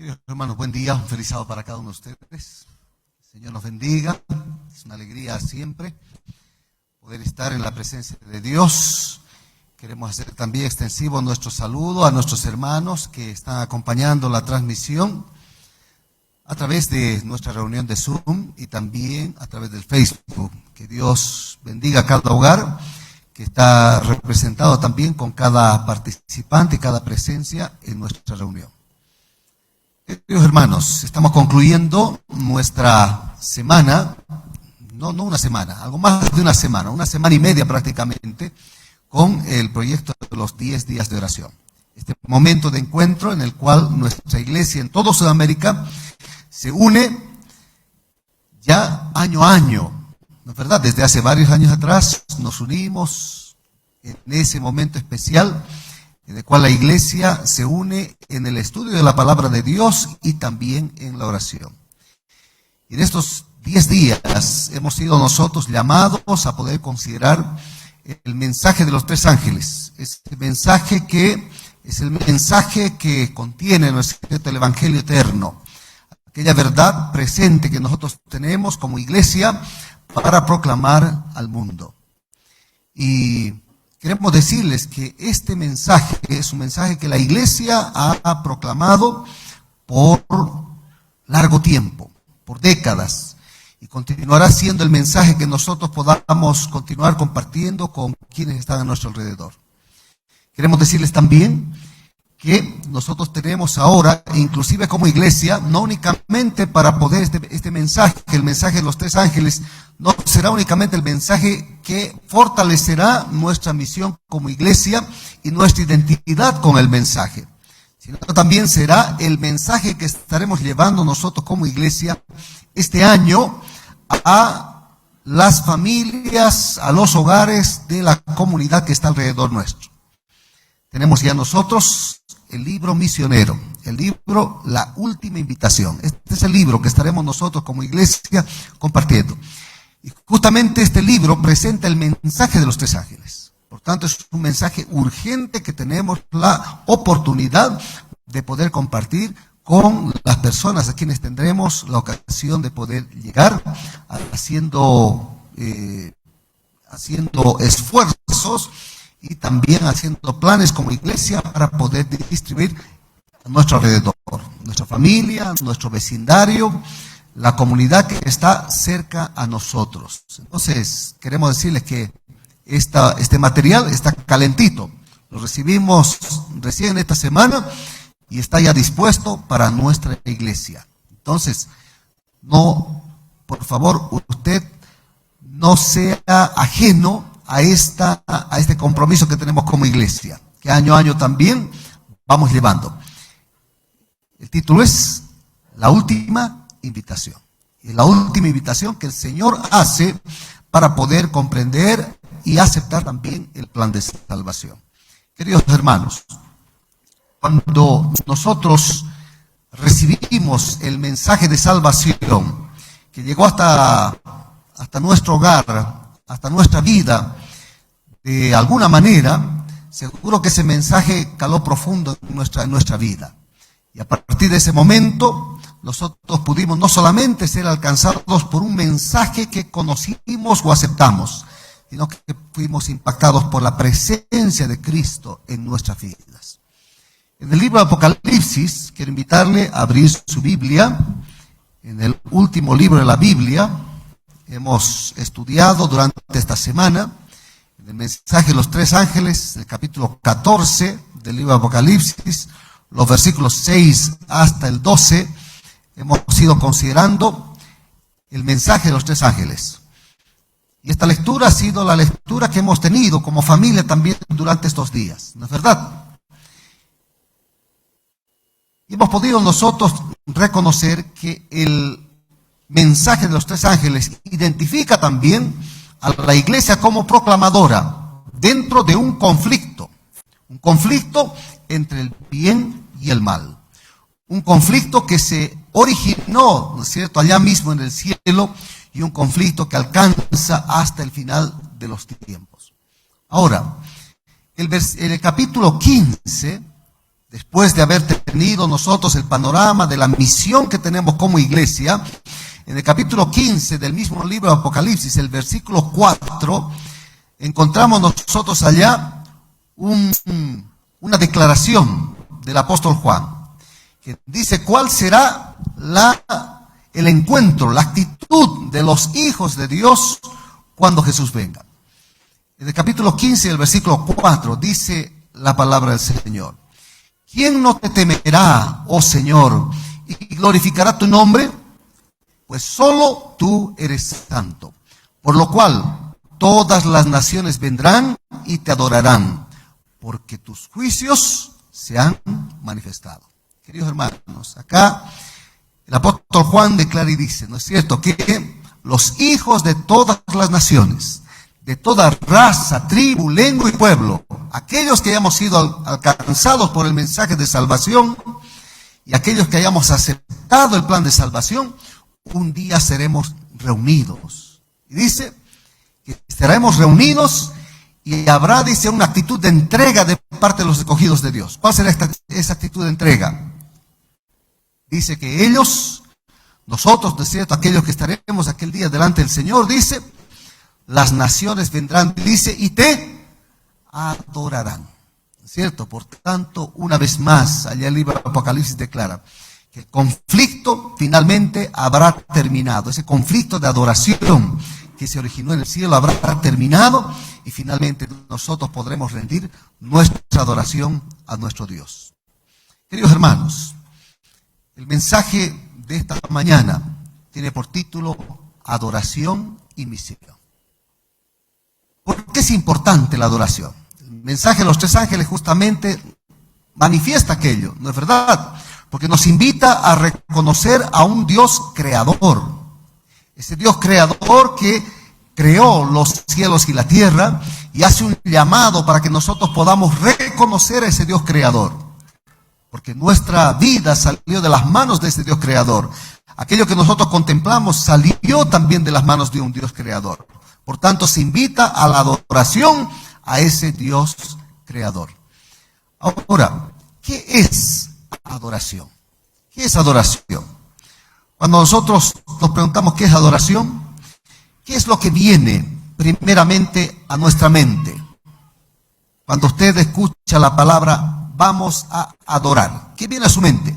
Queridos hermanos, buen día, un feliz sábado para cada uno de ustedes. El Señor nos bendiga, es una alegría siempre poder estar en la presencia de Dios. Queremos hacer también extensivo nuestro saludo a nuestros hermanos que están acompañando la transmisión a través de nuestra reunión de Zoom y también a través del Facebook. Que Dios bendiga a cada hogar que está representado también con cada participante y cada presencia en nuestra reunión. Queridos hermanos, estamos concluyendo nuestra semana, no una semana, algo más de una semana y media prácticamente, con el proyecto de los 10 días de oración. Este momento de encuentro en el cual nuestra iglesia en toda Sudamérica se une ya año a año, ¿no es verdad? Desde hace varios años atrás nos unimos en ese momento especial en el cual la iglesia se une en el estudio de la palabra de Dios y también en la oración. Y en estos 10 días hemos sido nosotros llamados a poder considerar el mensaje de los tres ángeles. Este mensaje que es el mensaje que contiene, ¿no es cierto?, el Evangelio eterno. Aquella verdad presente que nosotros tenemos como iglesia para proclamar al mundo. Y queremos decirles que este mensaje es un mensaje que la iglesia ha proclamado por largo tiempo, por décadas, y continuará siendo el mensaje que nosotros podamos continuar compartiendo con quienes están a nuestro alrededor. Queremos decirles también que nosotros tenemos ahora, inclusive como iglesia, no únicamente para poder este mensaje, el mensaje de los tres ángeles, no será únicamente el mensaje que fortalecerá nuestra misión como iglesia y nuestra identidad con el mensaje, sino también será el mensaje que estaremos llevando nosotros como iglesia este año a las familias, a los hogares de la comunidad que está alrededor nuestro. Tenemos ya nosotros el libro misionero, el libro La Última Invitación. Este es el libro que estaremos nosotros como iglesia compartiendo. Y justamente este libro presenta el mensaje de los tres ángeles. Por tanto, es un mensaje urgente que tenemos la oportunidad de poder compartir con las personas a quienes tendremos la ocasión de poder llegar haciendo esfuerzos y también haciendo planes como iglesia para poder distribuir a nuestro alrededor, nuestra familia, nuestro vecindario, la comunidad que está cerca a nosotros. Entonces, queremos decirles que este material está calentito. Lo recibimos recién esta semana y está ya dispuesto para nuestra iglesia. Entonces, por favor, usted no sea ajeno a este compromiso que tenemos como iglesia, que año a año también vamos llevando. El título es La Última Invitación. Y la última invitación que el Señor hace para poder comprender y aceptar también el plan de salvación. Queridos hermanos, cuando nosotros recibimos el mensaje de salvación que llegó hasta nuestro hogar, hasta nuestra vida, de alguna manera, seguro que ese mensaje caló profundo en nuestra vida. Y a partir de ese momento, nosotros pudimos no solamente ser alcanzados por un mensaje que conocimos o aceptamos, sino que fuimos impactados por la presencia de Cristo en nuestras vidas. En el libro de Apocalipsis, quiero invitarle a abrir su Biblia, en el último libro de la Biblia. Hemos estudiado durante esta semana el mensaje de los tres ángeles, el capítulo 14 del libro de Apocalipsis, los versículos 6 hasta el 12, hemos ido considerando el mensaje de los tres ángeles. Y esta lectura ha sido la lectura que hemos tenido como familia también durante estos días, ¿no es verdad? Y hemos podido nosotros reconocer que el mensaje de los tres ángeles identifica también a la iglesia como proclamadora dentro de un conflicto entre el bien y el mal, un conflicto que se originó, ¿no es cierto?, allá mismo en el cielo, y un conflicto que alcanza hasta el final de los tiempos. Ahora, el capítulo 15 después de haber tenido nosotros el panorama de la misión que tenemos como iglesia, en el capítulo 15 del mismo libro de Apocalipsis, el versículo 4, encontramos nosotros allá una declaración del apóstol Juan, que dice cuál será el encuentro, la actitud de los hijos de Dios cuando Jesús venga. En el capítulo 15, el versículo 4, dice la palabra del Señor: ¿quién no te temerá, oh Señor, y glorificará tu nombre? Pues solo tú eres santo. Por lo cual todas las naciones vendrán y te adorarán, porque tus juicios se han manifestado. Queridos hermanos, acá el apóstol Juan declara y dice, ¿no es cierto?, que los hijos de todas las naciones, de toda raza, tribu, lengua y pueblo, aquellos que hayamos sido alcanzados por el mensaje de salvación y aquellos que hayamos aceptado el plan de salvación, un día seremos reunidos. Y dice que estaremos reunidos y habrá, dice, una actitud de entrega de parte de los escogidos de Dios. ¿Cuál será esa actitud de entrega? Dice que ellos, nosotros, ¿no es cierto?, aquellos que estaremos aquel día delante del Señor, dice, las naciones vendrán, dice, y te adorarán. ¿No es cierto? Por tanto, una vez más, allá el libro de Apocalipsis declara que el conflicto finalmente habrá terminado. Ese conflicto de adoración que se originó en el cielo habrá terminado y finalmente nosotros podremos rendir nuestra adoración a nuestro Dios. Queridos hermanos, el mensaje de esta mañana tiene por título Adoración y Misión. ¿Por qué es importante la adoración? El mensaje de los tres ángeles justamente manifiesta aquello, ¿no es verdad? Porque nos invita a reconocer a un Dios creador. Ese Dios creador que creó los cielos y la tierra y hace un llamado para que nosotros podamos reconocer a ese Dios creador. Porque nuestra vida salió de las manos de ese Dios creador. Aquello que nosotros contemplamos salió también de las manos de un Dios creador. Por tanto, se invita a la adoración a ese Dios creador. Ahora, ¿qué es adoración? ¿Qué es adoración? Cuando nosotros nos preguntamos qué es adoración, ¿qué es lo que viene primeramente a nuestra mente? Cuando usted escucha la palabra vamos a adorar, ¿qué viene a su mente?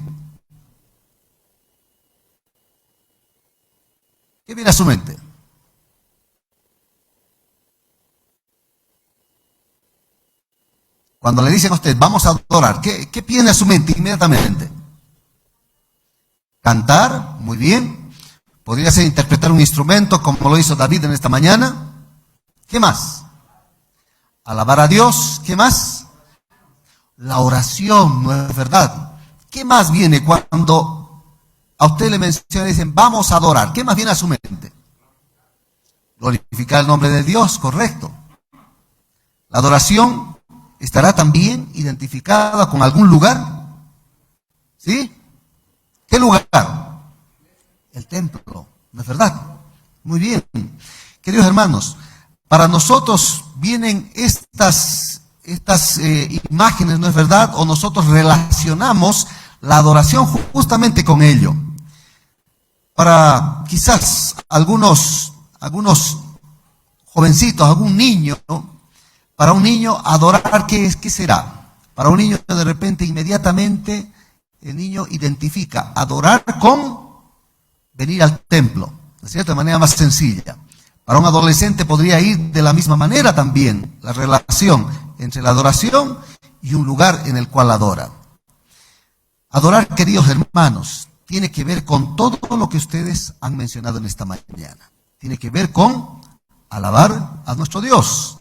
¿Qué viene a su mente? Cuando le dicen a usted, vamos a adorar, ¿qué viene a su mente inmediatamente? Cantar, muy bien. Podría ser interpretar un instrumento como lo hizo David en esta mañana. ¿Qué más? Alabar a Dios. ¿Qué más? La oración, ¿no es verdad? ¿Qué más viene cuando a usted le mencionan y dicen, vamos a adorar? ¿Qué más viene a su mente? Glorificar el nombre de Dios, correcto. La adoración estará también identificada con algún lugar. ¿Sí? ¿Qué lugar? El templo, ¿no es verdad? Muy bien. Queridos hermanos, para nosotros vienen estas imágenes, ¿no es verdad? O nosotros relacionamos la adoración justamente con ello. Para quizás algunos jovencitos, algún niño, ¿no? Para un niño adorar, ¿qué será? Para un niño de repente inmediatamente el niño identifica adorar con venir al templo, de cierta manera más sencilla. Para un adolescente podría ir de la misma manera también, la relación entre la adoración y un lugar en el cual adora. Adorar, queridos hermanos, tiene que ver con todo lo que ustedes han mencionado en esta mañana. Tiene que ver con alabar a nuestro Dios.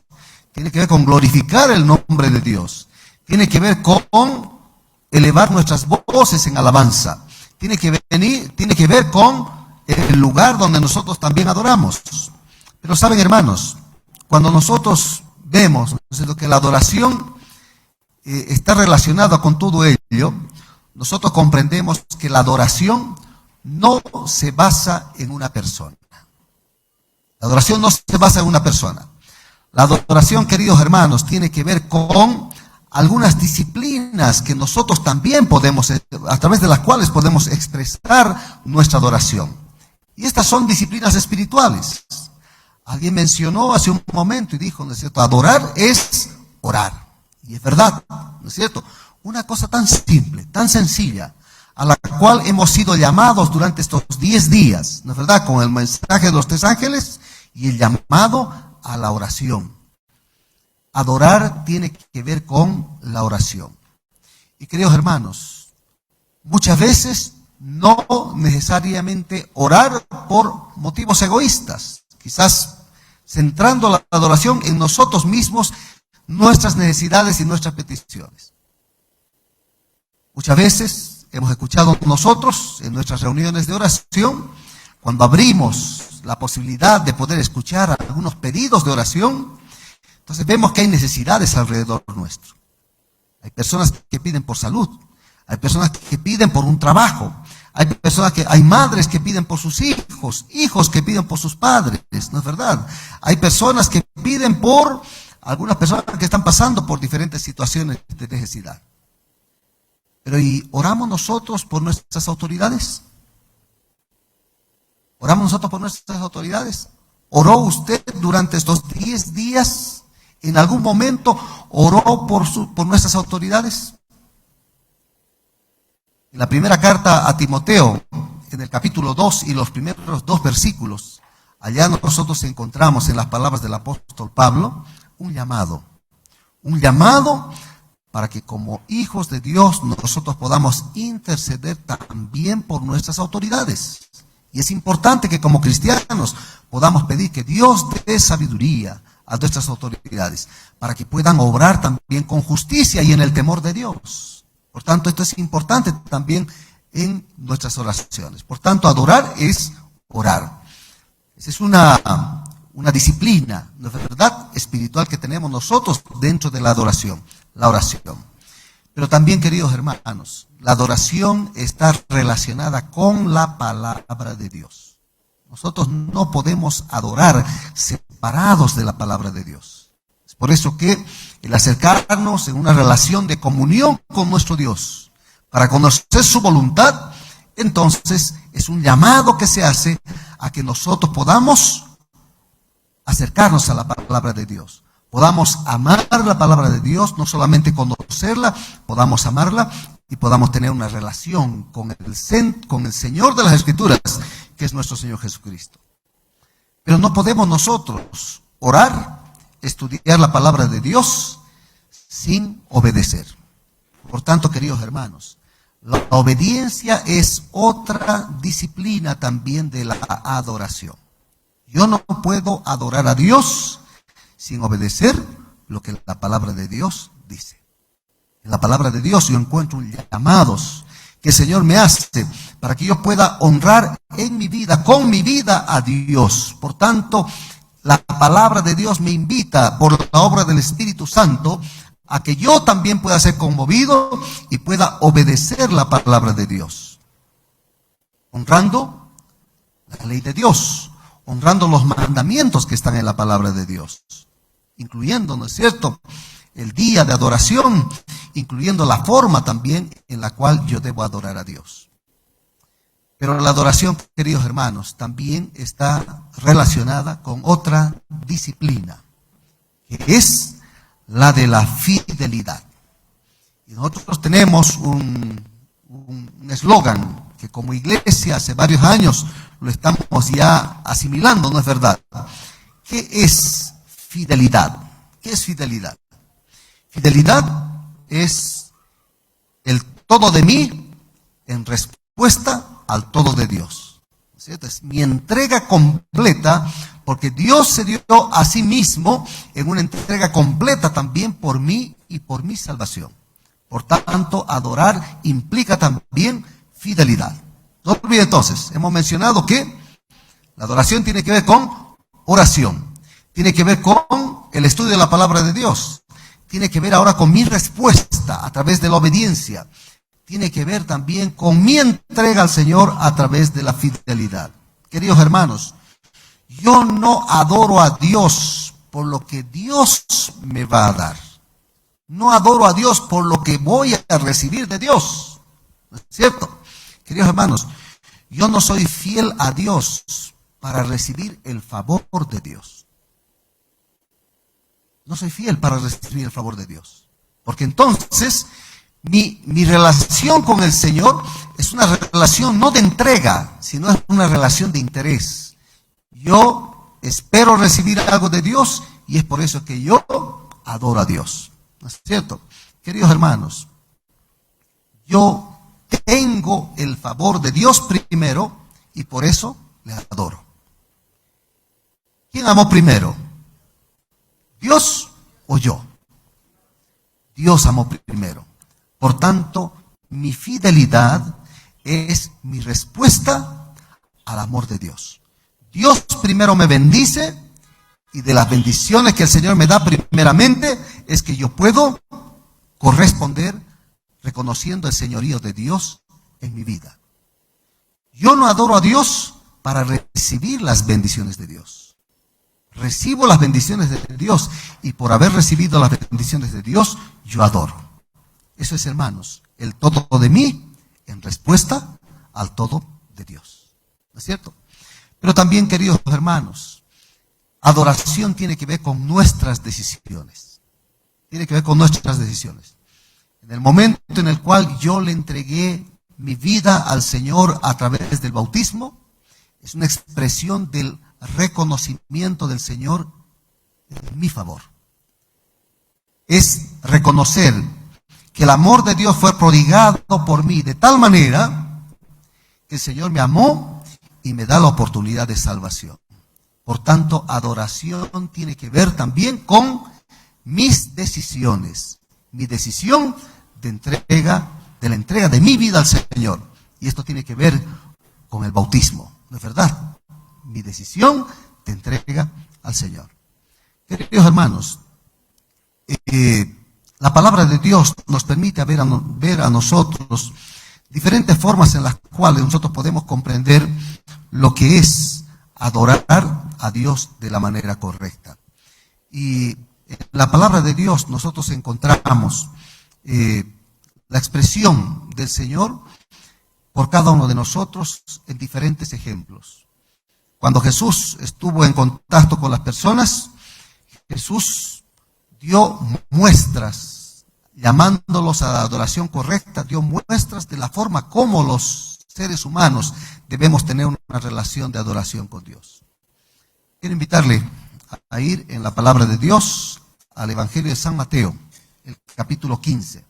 Tiene que ver con glorificar el nombre de Dios. Tiene que ver con elevar nuestras voces en alabanza. Tiene que ver con el lugar donde nosotros también adoramos. Pero saben, hermanos, cuando nosotros vemos que la adoración está relacionada con todo ello, nosotros comprendemos que la adoración no se basa en una persona. La adoración no se basa en una persona. La adoración, queridos hermanos, tiene que ver con algunas disciplinas que nosotros también podemos, a través de las cuales podemos expresar nuestra adoración. Y estas son disciplinas espirituales. Alguien mencionó hace un momento y dijo, ¿no es cierto?, adorar es orar. Y es verdad, ¿no es cierto? Una cosa tan simple, tan sencilla, a la cual hemos sido llamados durante estos 10 días, ¿no es verdad?, con el mensaje de los 3 ángeles y el llamado a la oración. Adorar tiene que ver con la oración. Y queridos hermanos, muchas veces no necesariamente orar por motivos egoístas, quizás centrando la adoración en nosotros mismos, nuestras necesidades y nuestras peticiones. Muchas veces hemos escuchado nosotros en nuestras reuniones de oración, cuando abrimos la posibilidad de poder escuchar algunos pedidos de oración, entonces vemos que hay necesidades alrededor nuestro. Hay personas que piden por salud, hay personas que piden por un trabajo, hay madres que piden por sus hijos, hijos que piden por sus padres, ¿no es verdad? Hay personas que piden por algunas personas que están pasando por diferentes situaciones de necesidad. Pero ¿y oramos nosotros por nuestras autoridades? ¿Oramos nosotros por nuestras autoridades? ¿Oró usted durante estos 10 días? ¿En algún momento oró por nuestras autoridades? En la primera carta a Timoteo, en el capítulo 2 y los primeros 2 versículos, allá nosotros encontramos en las palabras del apóstol Pablo un llamado para que como hijos de Dios nosotros podamos interceder también por nuestras autoridades. Y es importante que como cristianos podamos pedir que Dios dé sabiduría a nuestras autoridades, para que puedan obrar también con justicia y en el temor de Dios. Por tanto, esto es importante también en nuestras oraciones. Por tanto, adorar es orar. Esa es una disciplina, ¿no es verdad?, espiritual que tenemos nosotros dentro de la adoración, la oración. Pero también, queridos hermanos, la adoración está relacionada con la palabra de Dios. Nosotros no podemos adorar separados de la palabra de Dios. Es por eso que el acercarnos en una relación de comunión con nuestro Dios, para conocer su voluntad, entonces es un llamado que se hace a que nosotros podamos acercarnos a la palabra de Dios. Podamos amar la palabra de Dios, no solamente conocerla, podamos amarla y podamos tener una relación con el Señor de las Escrituras, que es nuestro Señor Jesucristo. Pero no podemos nosotros orar, estudiar la palabra de Dios sin obedecer. Por tanto, queridos hermanos, la obediencia es otra disciplina también de la adoración. Yo no puedo adorar a Dios sin obedecer lo que la palabra de Dios dice. En la palabra de Dios yo encuentro llamados que el Señor me hace para que yo pueda honrar en mi vida, con mi vida a Dios. Por tanto, la palabra de Dios me invita por la obra del Espíritu Santo a que yo también pueda ser conmovido y pueda obedecer la palabra de Dios. Honrando la ley de Dios, honrando los mandamientos que están en la palabra de Dios, incluyendo, ¿no es cierto?, el día de adoración, incluyendo la forma también en la cual yo debo adorar a Dios. Pero la adoración, queridos hermanos, también está relacionada con otra disciplina, que es la de la fidelidad. Y nosotros tenemos un eslogan que como iglesia hace varios años lo estamos ya asimilando, ¿no es verdad? ¿Qué es fidelidad? ¿Qué es fidelidad? Fidelidad es el todo de mí en respuesta al todo de Dios. ¿Cierto? Es mi entrega completa, porque Dios se dio a sí mismo en una entrega completa también por mí y por mi salvación. Por tanto, adorar implica también fidelidad. No olvide entonces, hemos mencionado que la adoración tiene que ver con oración, tiene que ver con el estudio de la palabra de Dios, tiene que ver ahora con mi respuesta a través de la obediencia, tiene que ver también con mi entrega al Señor a través de la fidelidad. Queridos hermanos, yo no adoro a Dios por lo que Dios me va a dar. No adoro a Dios por lo que voy a recibir de Dios. ¿No es cierto? Queridos hermanos, yo no soy fiel a Dios para recibir el favor de Dios. No soy fiel para recibir el favor de Dios. Porque entonces mi relación con el Señor es una relación no de entrega, sino es una relación de interés. Yo espero recibir algo de Dios y es por eso que yo adoro a Dios. ¿No es cierto? Queridos hermanos, yo tengo el favor de Dios primero y por eso le adoro. ¿Quién amó primero? ¿Dios o yo? Dios amó primero. Por tanto, mi fidelidad es mi respuesta al amor de Dios. Dios primero me bendice y de las bendiciones que el Señor me da primeramente es que yo puedo corresponder reconociendo el señorío de Dios en mi vida. Yo no adoro a Dios para recibir las bendiciones de Dios. Recibo las bendiciones de Dios y por haber recibido las bendiciones de Dios, yo adoro. Eso es, hermanos, el todo de mí en respuesta al todo de Dios. ¿No es cierto? Pero también, queridos hermanos, adoración tiene que ver con nuestras decisiones. Tiene que ver con nuestras decisiones. En el momento en el cual yo le entregué mi vida al Señor a través del bautismo, es una expresión del reconocimiento del Señor en mi favor. Es reconocer que el amor de Dios fue prodigado por mí de tal manera que el Señor me amó y me da la oportunidad de salvación. Por tanto, adoración tiene que ver también con mis decisiones. Mi decisión de la entrega de mi vida al Señor. Y esto tiene que ver con el bautismo, ¿no es verdad? Mi decisión de entrega al Señor. Queridos hermanos, la palabra de Dios nos permite ver a nosotros diferentes formas en las cuales nosotros podemos comprender lo que es adorar a Dios de la manera correcta. Y en la palabra de Dios nosotros encontramos la expresión del Señor por cada uno de nosotros en diferentes ejemplos. Cuando Jesús estuvo en contacto con las personas, Jesús dio muestras, llamándolos a la adoración correcta, dio muestras de la forma como los seres humanos debemos tener una relación de adoración con Dios. Quiero invitarle a ir en la palabra de Dios al Evangelio de San Mateo, el capítulo 15.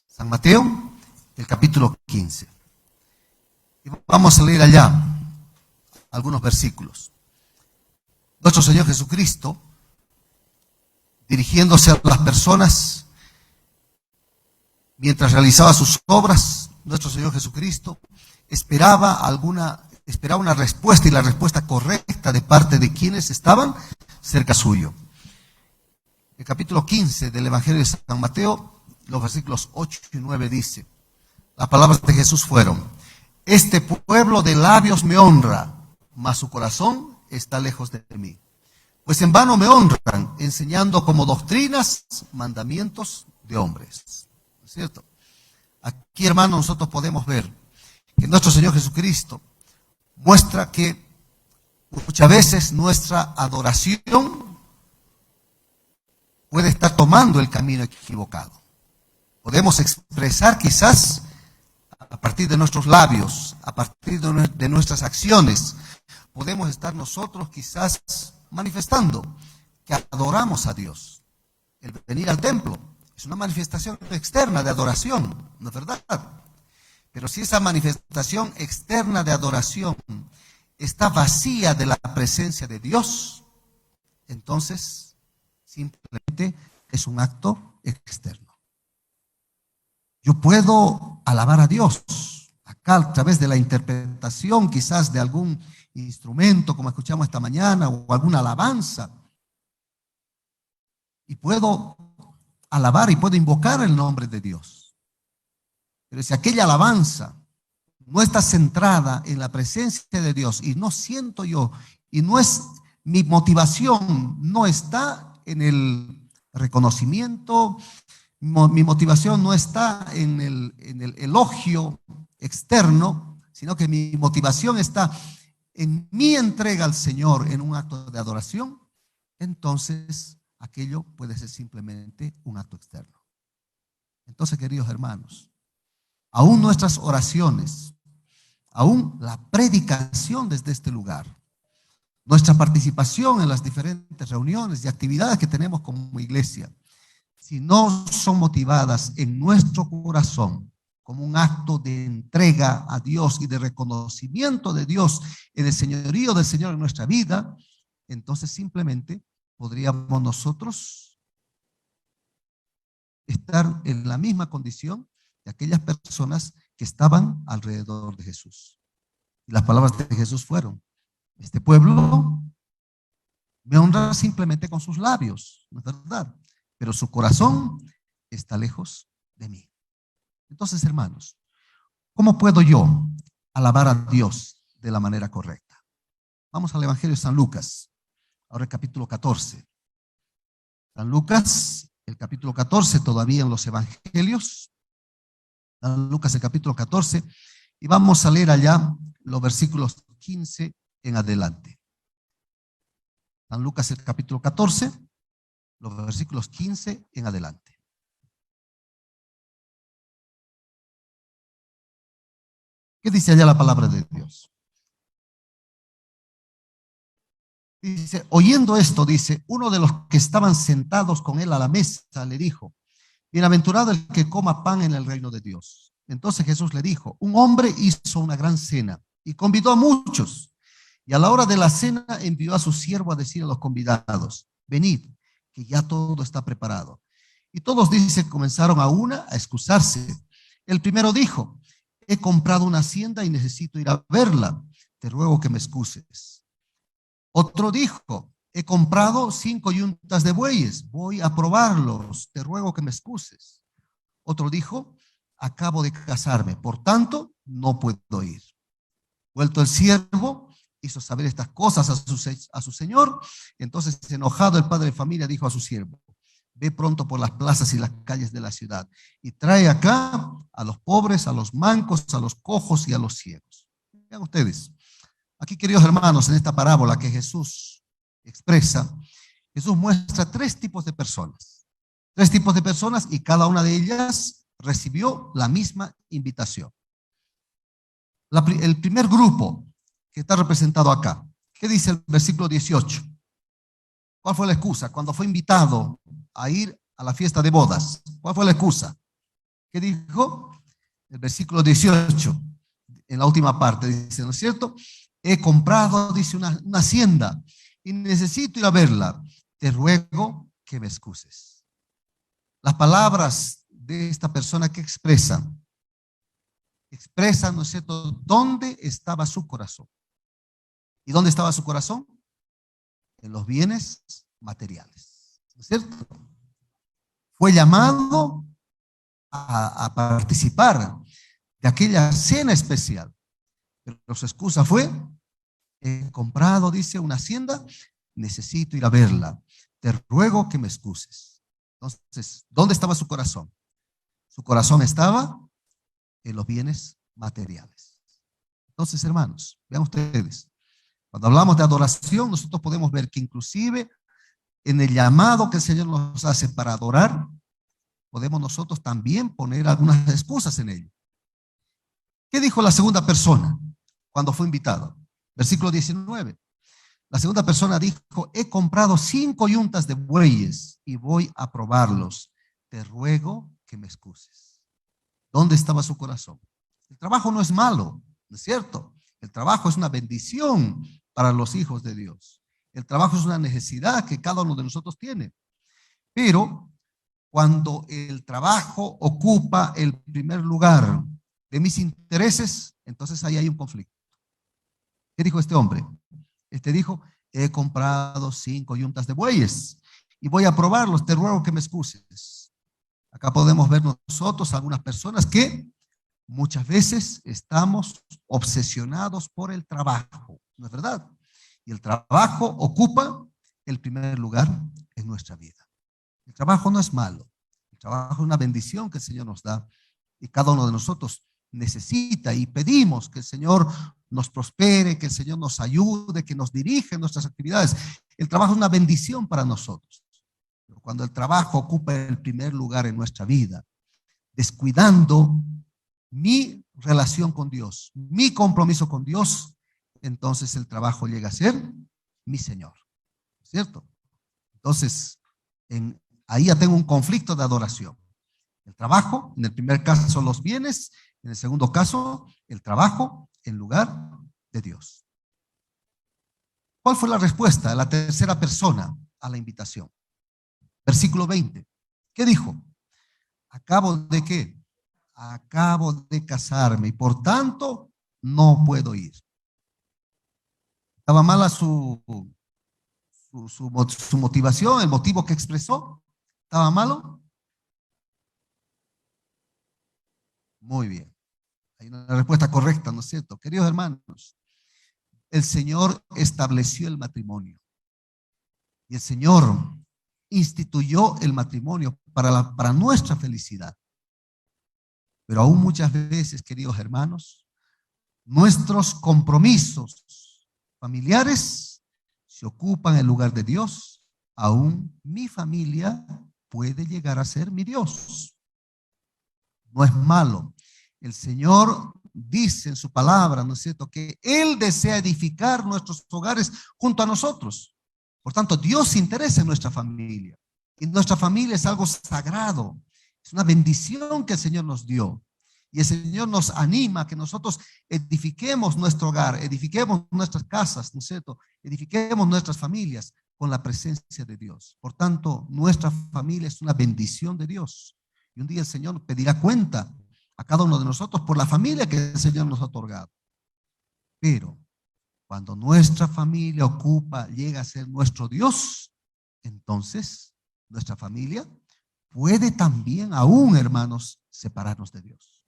San Mateo, el capítulo 15. Y vamos a leer allá algunos versículos. Nuestro Señor Jesucristo, dirigiéndose a las personas, mientras realizaba sus obras, nuestro Señor Jesucristo esperaba una respuesta, y la respuesta correcta de parte de quienes estaban cerca suyo. El capítulo 15 del Evangelio de San Mateo, los versículos 8 y 9 dice, las palabras de Jesús fueron: este pueblo de labios me honra, mas su corazón está lejos de mí. Pues en vano me honran, enseñando como doctrinas mandamientos de hombres. ¿No es cierto? Aquí, hermanos, nosotros podemos ver que nuestro Señor Jesucristo muestra que muchas veces nuestra adoración puede estar tomando el camino equivocado. Podemos expresar quizás a partir de nuestros labios, a partir de nuestras acciones, podemos estar nosotros quizás manifestando que adoramos a Dios. El venir al templo es una manifestación externa de adoración, ¿no es verdad? Pero si esa manifestación externa de adoración está vacía de la presencia de Dios, entonces simplemente es un acto externo. Yo puedo alabar a Dios acá a través de la interpretación quizás de algún instrumento, como escuchamos esta mañana, o alguna alabanza. Y puedo alabar y puedo invocar el nombre de Dios. Pero si aquella alabanza no está centrada en la presencia de Dios y no siento yo, y no es mi motivación, no está en el reconocimiento. Mi motivación no está en el elogio externo, sino que mi motivación está en mi entrega al Señor en un acto de adoración. Entonces aquello puede ser simplemente un acto externo. Entonces, queridos hermanos, aún nuestras oraciones, aún la predicación desde este lugar, nuestra participación en las diferentes reuniones y actividades que tenemos como iglesia, si no son motivadas en nuestro corazón como un acto de entrega a Dios y de reconocimiento de Dios en el señorío del Señor en nuestra vida, entonces simplemente podríamos nosotros estar en la misma condición de aquellas personas que estaban alrededor de Jesús. Y las palabras de Jesús fueron: este pueblo me honra simplemente con sus labios, ¿no es verdad? Pero su corazón está lejos de mí. Entonces, hermanos, ¿cómo puedo yo alabar a Dios de la manera correcta? Vamos al Evangelio de San Lucas, ahora el capítulo 14. San Lucas, el capítulo 14, todavía en los Evangelios. San Lucas, el capítulo 14, y vamos a leer allá los versículos 15 en adelante. San Lucas, el capítulo 14, los versículos 15 en adelante. ¿Qué dice allá la palabra de Dios? Dice, oyendo esto, dice, uno de los que estaban sentados con él a la mesa le dijo: bienaventurado el que coma pan en el reino de Dios. Entonces Jesús le dijo: un hombre hizo una gran cena y convidó a muchos. Y a la hora de la cena envió a su siervo a decir a los convidados: venid, que ya todo está preparado. Y todos, dice, comenzaron a excusarse. El primero dijo: he comprado una hacienda y necesito ir a verla. Te ruego que me excuses. Otro dijo: he comprado 5 yuntas de bueyes, voy a probarlos, te ruego que me excuses. Otro dijo: acabo de casarme, por tanto no puedo ir. Vuelto el siervo, hizo saber estas cosas a su señor. Entonces, enojado, el padre de familia dijo a su siervo: ve pronto por las plazas y las calles de la ciudad y trae acá a los pobres, a los mancos, a los cojos y a los ciegos. Vean ustedes, aquí, queridos hermanos, en esta parábola que Jesús expresa, Jesús muestra 3 tipos de personas. 3 tipos de personas, y cada una de ellas recibió la misma invitación. El primer grupo que está representado acá, ¿qué dice el versículo 18? ¿Cuál fue la excusa? Cuando fue invitado a ir a la fiesta de bodas, ¿cuál fue la excusa? ¿Qué dijo? El versículo 18, en la última parte, dice, ¿no es cierto? He comprado, dice, una hacienda y necesito ir a verla. Te ruego que me excuses. Las palabras de esta persona que expresan, ¿no es cierto?, dónde estaba su corazón. ¿Y dónde estaba su corazón? En los bienes materiales, ¿no es cierto? Fue llamado a participar de aquella cena especial, pero su excusa fue: he comprado, dice, una hacienda, necesito ir a verla, te ruego que me excuses. Entonces, ¿dónde estaba su corazón? Su corazón estaba en los bienes materiales. Entonces, hermanos, vean ustedes, cuando hablamos de adoración, nosotros podemos ver que inclusive en el llamado que el Señor nos hace para adorar, podemos nosotros también poner algunas excusas en ello. ¿Qué dijo la segunda persona cuando fue invitado? Versículo 19. La segunda persona dijo: he comprado 5 yuntas de bueyes y voy a probarlos. Te ruego que me excuses. ¿Dónde estaba su corazón? El trabajo no es malo, ¿no es cierto? El trabajo es una bendición para los hijos de Dios. El trabajo es una necesidad que cada uno de nosotros tiene. Pero cuando el trabajo ocupa el primer lugar de mis intereses, entonces ahí hay un conflicto. ¿Qué dijo este hombre? Este dijo: he comprado 5 yuntas de bueyes y voy a probarlos, te ruego que me excuses. Acá podemos ver nosotros algunas personas que muchas veces estamos obsesionados por el trabajo, ¿no es verdad? Y el trabajo ocupa el primer lugar en nuestra vida. El trabajo no es malo. El trabajo es una bendición que el Señor nos da y cada uno de nosotros necesita y pedimos que el Señor nos prospere, que el Señor nos ayude, que nos dirija en nuestras actividades. El trabajo es una bendición para nosotros. Pero cuando el trabajo ocupa el primer lugar en nuestra vida, descuidando mi relación con Dios, mi compromiso con Dios, entonces el trabajo llega a ser mi Señor, ¿cierto? Entonces, ahí ya tengo un conflicto de adoración. El trabajo, en el primer caso los bienes, en el segundo caso el trabajo en lugar de Dios. ¿Cuál fue la respuesta de la tercera persona a la invitación? Versículo 20. ¿Qué dijo? ¿Acabo de qué? Acabo de casarme y por tanto no puedo ir. ¿Estaba mala su motivación, el motivo que expresó? ¿Estaba malo? Muy bien. Hay una respuesta correcta, ¿no es cierto? Queridos hermanos, el Señor estableció el matrimonio y el Señor instituyó el matrimonio para nuestra felicidad. Pero aún muchas veces, queridos hermanos, nuestros compromisos familiares se ocupan en lugar de Dios. Aún mi familia puede llegar a ser mi Dios. No es malo. El Señor dice en su palabra, ¿no es cierto?, que Él desea edificar nuestros hogares junto a nosotros. Por tanto, Dios se interesa en nuestra familia. Y nuestra familia es algo sagrado. Es una bendición que el Señor nos dio. Y el Señor nos anima a que nosotros edifiquemos nuestro hogar, edifiquemos nuestras casas, ¿no es cierto?, edifiquemos nuestras familias con la presencia de Dios. Por tanto, nuestra familia es una bendición de Dios. Y un día el Señor pedirá cuenta a cada uno de nosotros por la familia que el Señor nos ha otorgado. Pero cuando nuestra familia llega a ser nuestro Dios, entonces nuestra familia puede también aún, hermanos, separarnos de Dios.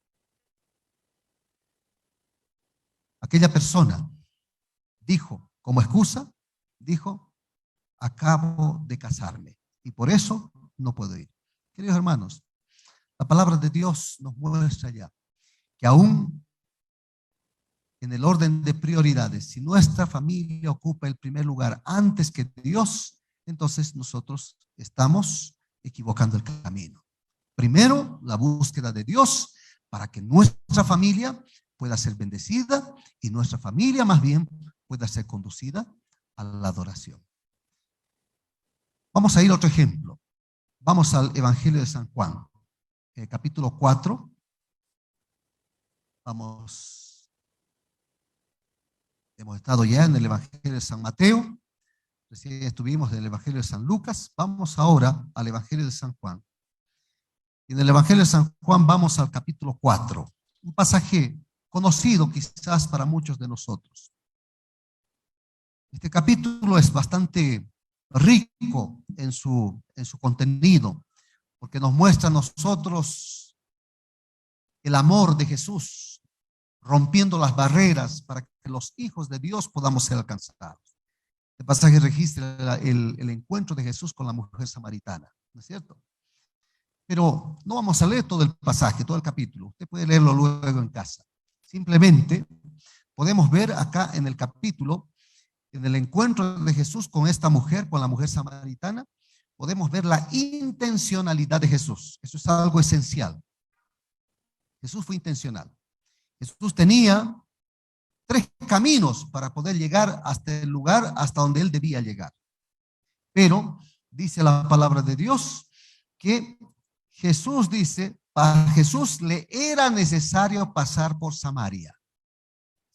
Aquella persona dijo, como excusa, dijo, acabo de casarme y por eso no puedo ir. Queridos hermanos, la palabra de Dios nos muestra ya que aún en el orden de prioridades, si nuestra familia ocupa el primer lugar antes que Dios, entonces nosotros estamos equivocando el camino. Primero, la búsqueda de Dios para que nuestra familia pueda ser bendecida y nuestra familia más bien pueda ser conducida a la adoración. Vamos a ir a otro ejemplo. Vamos al Evangelio de San Juan, capítulo 4. Hemos estado ya en el Evangelio de San Mateo, recién estuvimos en el Evangelio de San Lucas, vamos ahora al Evangelio de San Juan. Y en el Evangelio de San Juan vamos al capítulo 4, un pasaje conocido quizás para muchos de nosotros. Este capítulo es bastante rico en su contenido, porque nos muestra a nosotros el amor de Jesús, rompiendo las barreras para que los hijos de Dios podamos ser alcanzados. Este pasaje registra el encuentro de Jesús con la mujer samaritana, ¿no es cierto? Pero no vamos a leer todo el pasaje, todo el capítulo. Usted puede leerlo luego en casa. Simplemente podemos ver acá en el capítulo, en el encuentro de Jesús con esta mujer, con la mujer samaritana, podemos ver la intencionalidad de Jesús. Eso es algo esencial. Jesús fue intencional. Jesús tenía 3 caminos para poder llegar hasta el lugar hasta donde él debía llegar. Pero dice la palabra de Dios que Jesús dice, para Jesús le era necesario pasar por Samaria.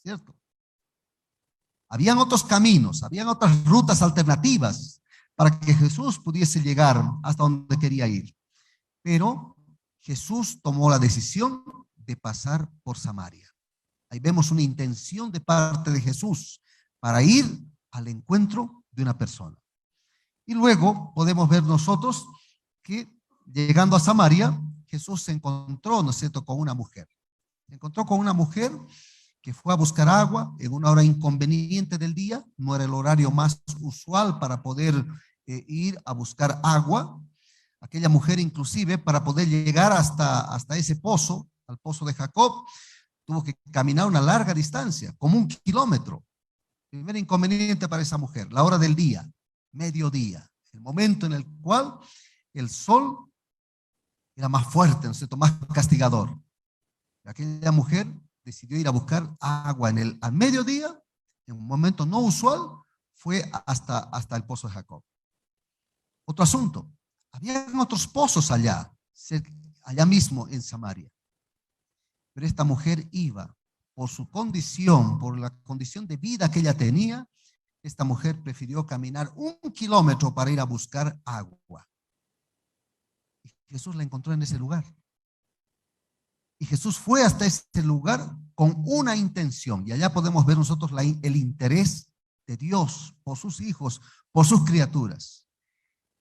¿Cierto? Habían otros caminos, habían otras rutas alternativas para que Jesús pudiese llegar hasta donde quería ir. Pero Jesús tomó la decisión de pasar por Samaria. Ahí vemos una intención de parte de Jesús para ir al encuentro de una persona. Y luego podemos ver nosotros que llegando a Samaria, Jesús se encontró, ¿no es cierto?, con una mujer. Se encontró con una mujer que fue a buscar agua en una hora inconveniente del día. No era el horario más usual para poder ir a buscar agua. Aquella mujer inclusive para poder llegar hasta ese pozo, al pozo de Jacob, tuvo que caminar una larga distancia, como 1 kilómetro. Primer inconveniente para esa mujer, la hora del día, mediodía, el momento en el cual el sol era más fuerte, ¿no es cierto?, más castigador. Aquella mujer decidió ir a buscar agua al mediodía, en un momento no usual, fue hasta el pozo de Jacob. Otro asunto, había otros pozos allá mismo en Samaria. Pero esta mujer iba, por su condición, por la condición de vida que ella tenía, esta mujer prefirió caminar 1 kilómetro para ir a buscar agua. Y Jesús la encontró en ese lugar. Y Jesús fue hasta ese lugar con una intención. Y allá podemos ver nosotros el interés de Dios por sus hijos, por sus criaturas.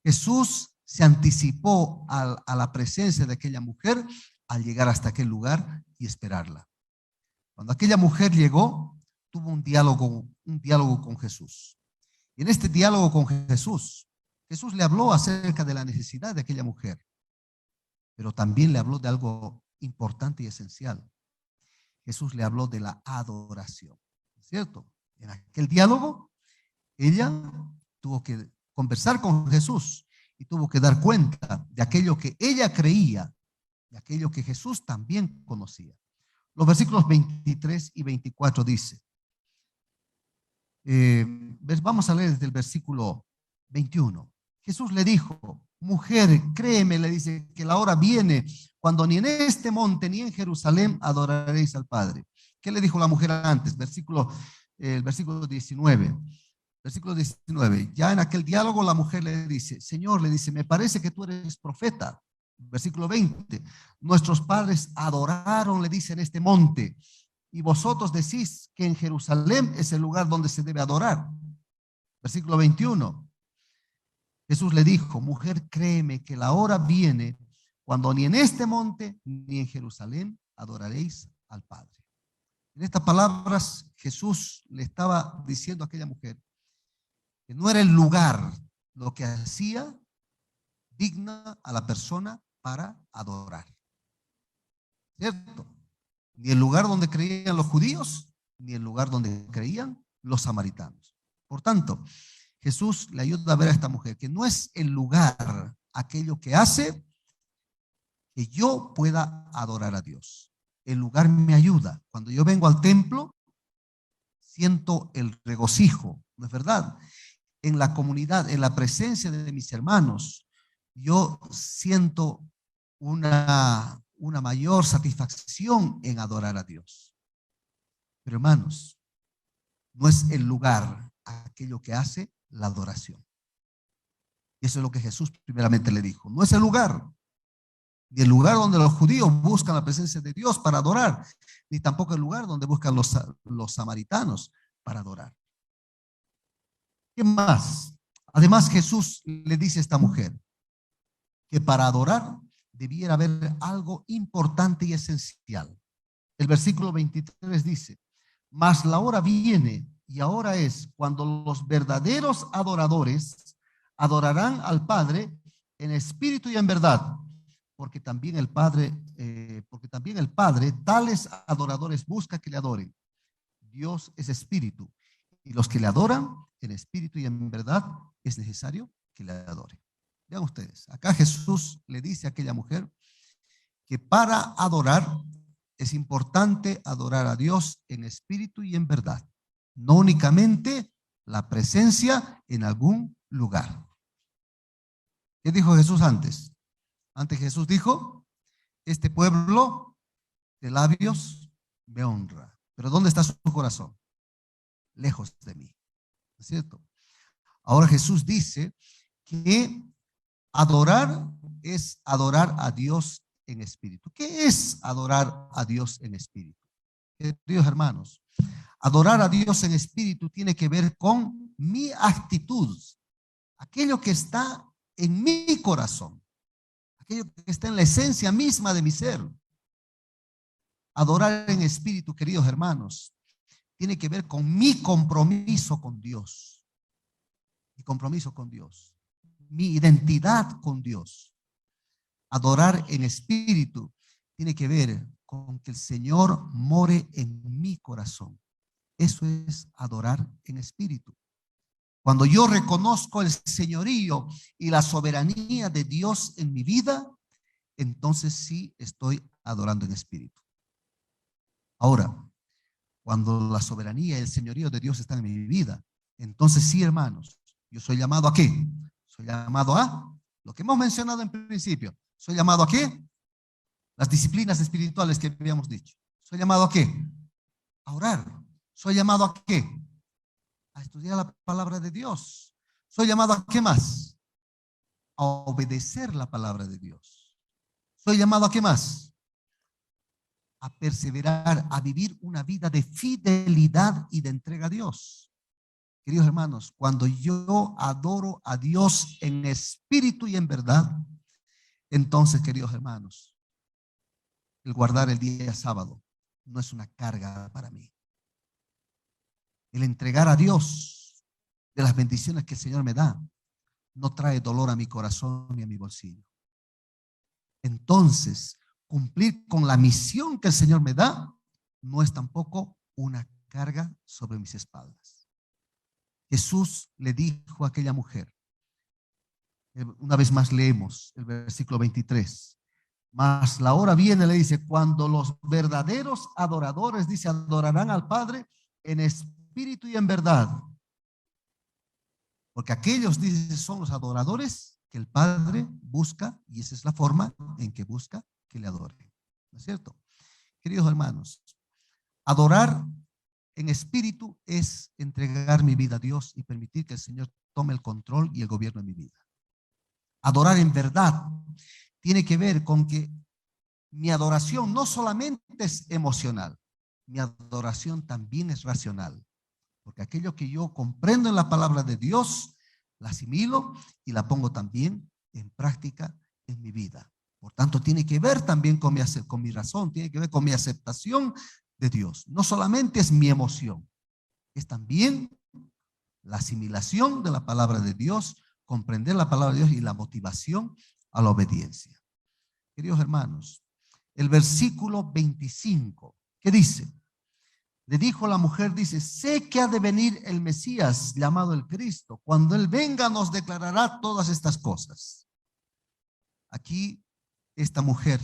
Jesús se anticipó a la presencia de aquella mujer al llegar hasta aquel lugar y esperarla. Cuando aquella mujer llegó, tuvo un diálogo con Jesús. Y en este diálogo con Jesús, Jesús le habló acerca de la necesidad de aquella mujer, pero también le habló de algo importante y esencial. Jesús le habló de la adoración, ¿cierto? En aquel diálogo, ella tuvo que conversar con Jesús y tuvo que dar cuenta de aquello que ella creía, de aquello que Jesús también conocía. Los versículos 23 y 24 dice, vamos a leer desde el versículo 21. Jesús le dijo, mujer, créeme, le dice, que la hora viene cuando ni en este monte ni en Jerusalén adoraréis al Padre. ¿Qué le dijo la mujer antes? El versículo 19. Versículo 19. Ya en aquel diálogo la mujer le dice, Señor, le dice, me parece que tú eres profeta. Versículo 20. Nuestros padres adoraron, le dice, en este monte. Y vosotros decís que en Jerusalén es el lugar donde se debe adorar. Versículo 21. Jesús le dijo, mujer, créeme que la hora viene cuando ni en este monte ni en Jerusalén adoraréis al Padre. En estas palabras Jesús le estaba diciendo a aquella mujer que no era el lugar lo que hacía digna a la persona para adorar. ¿Cierto? Ni el lugar donde creían los judíos, ni el lugar donde creían los samaritanos. Por tanto, Jesús le ayuda a ver a esta mujer que no es el lugar aquello que hace que yo pueda adorar a Dios. El lugar me ayuda. Cuando yo vengo al templo, siento el regocijo, ¿no es verdad? En la comunidad, en la presencia de mis hermanos, yo siento una mayor satisfacción en adorar a Dios. Pero hermanos, no es el lugar aquello que hace la adoración. Y eso es lo que Jesús primeramente le dijo. No es el lugar, ni el lugar donde los judíos buscan la presencia de Dios para adorar, ni tampoco el lugar donde buscan los samaritanos para adorar. ¿Qué más? Además, Jesús le dice a esta mujer que para adorar debiera haber algo importante y esencial. El versículo 23 dice, mas la hora viene y ahora es cuando los verdaderos adoradores adorarán al Padre en espíritu y en verdad, porque también el Padre tales adoradores busca que le adoren. Dios es espíritu y los que le adoran en espíritu y en verdad es necesario que le adoren. Vean ustedes, acá Jesús le dice a aquella mujer que para adorar es importante adorar a Dios en espíritu y en verdad, no únicamente la presencia en algún lugar. ¿Qué dijo Jesús antes? Antes Jesús dijo, este pueblo de labios me honra, pero ¿dónde está su corazón? Lejos de mí, ¿no es cierto? Ahora Jesús dice que adorar es adorar a Dios en espíritu. ¿Qué es adorar a Dios en espíritu? Queridos hermanos, adorar a Dios en espíritu tiene que ver con mi actitud, aquello que está en mi corazón, aquello que está en la esencia misma de mi ser. Adorar en espíritu, queridos hermanos, tiene que ver con mi compromiso con Dios. Mi compromiso con Dios. Mi identidad con Dios. Adorar en espíritu tiene que ver con que el Señor more en mi corazón. Eso es adorar en espíritu. Cuando yo reconozco el señorío y la soberanía de Dios en mi vida, entonces sí estoy adorando en espíritu. Ahora, cuando la soberanía y el señorío de Dios están en mi vida, entonces sí, hermanos, yo soy llamado ¿a qué? Soy llamado a lo que hemos mencionado en principio. Soy llamado ¿a qué? Las disciplinas espirituales que habíamos dicho. Soy llamado ¿a qué? A orar. Soy llamado ¿a qué? A estudiar la palabra de Dios. Soy llamado ¿a qué más? A obedecer la palabra de Dios. Soy llamado ¿a qué más? A perseverar, a vivir una vida de fidelidad y de entrega a Dios. Queridos hermanos, cuando yo adoro a Dios en espíritu y en verdad, entonces, queridos hermanos, el guardar el día sábado no es una carga para mí. El entregar a Dios de las bendiciones que el Señor me da no trae dolor a mi corazón ni a mi bolsillo. Entonces, cumplir con la misión que el Señor me da no es tampoco una carga sobre mis espaldas. Jesús le dijo a aquella mujer, una vez más leemos el versículo 23, mas la hora viene, le dice, cuando los verdaderos adoradores, dice, adorarán al Padre en espíritu y en verdad. Porque aquellos, dice, son los adoradores que el Padre busca, y esa es la forma en que busca que le adoren. ¿No es cierto? Queridos hermanos, adorar en espíritu es entregar mi vida a Dios y permitir que el Señor tome el control y el gobierno de mi vida. Adorar en verdad tiene que ver con que mi adoración no solamente es emocional, mi adoración también es racional. Porque aquello que yo comprendo en la palabra de Dios, la asimilo y la pongo también en práctica en mi vida. Por tanto, tiene que ver también con mi razón, tiene que ver con mi aceptación de Dios. No solamente es mi emoción, es también la asimilación de la palabra de Dios, comprender la palabra de Dios y la motivación a la obediencia. Queridos hermanos, el versículo 25, ¿qué dice? Le dijo la mujer, dice, sé que ha de venir el Mesías llamado el Cristo. Cuando Él venga nos declarará todas estas cosas. Aquí esta mujer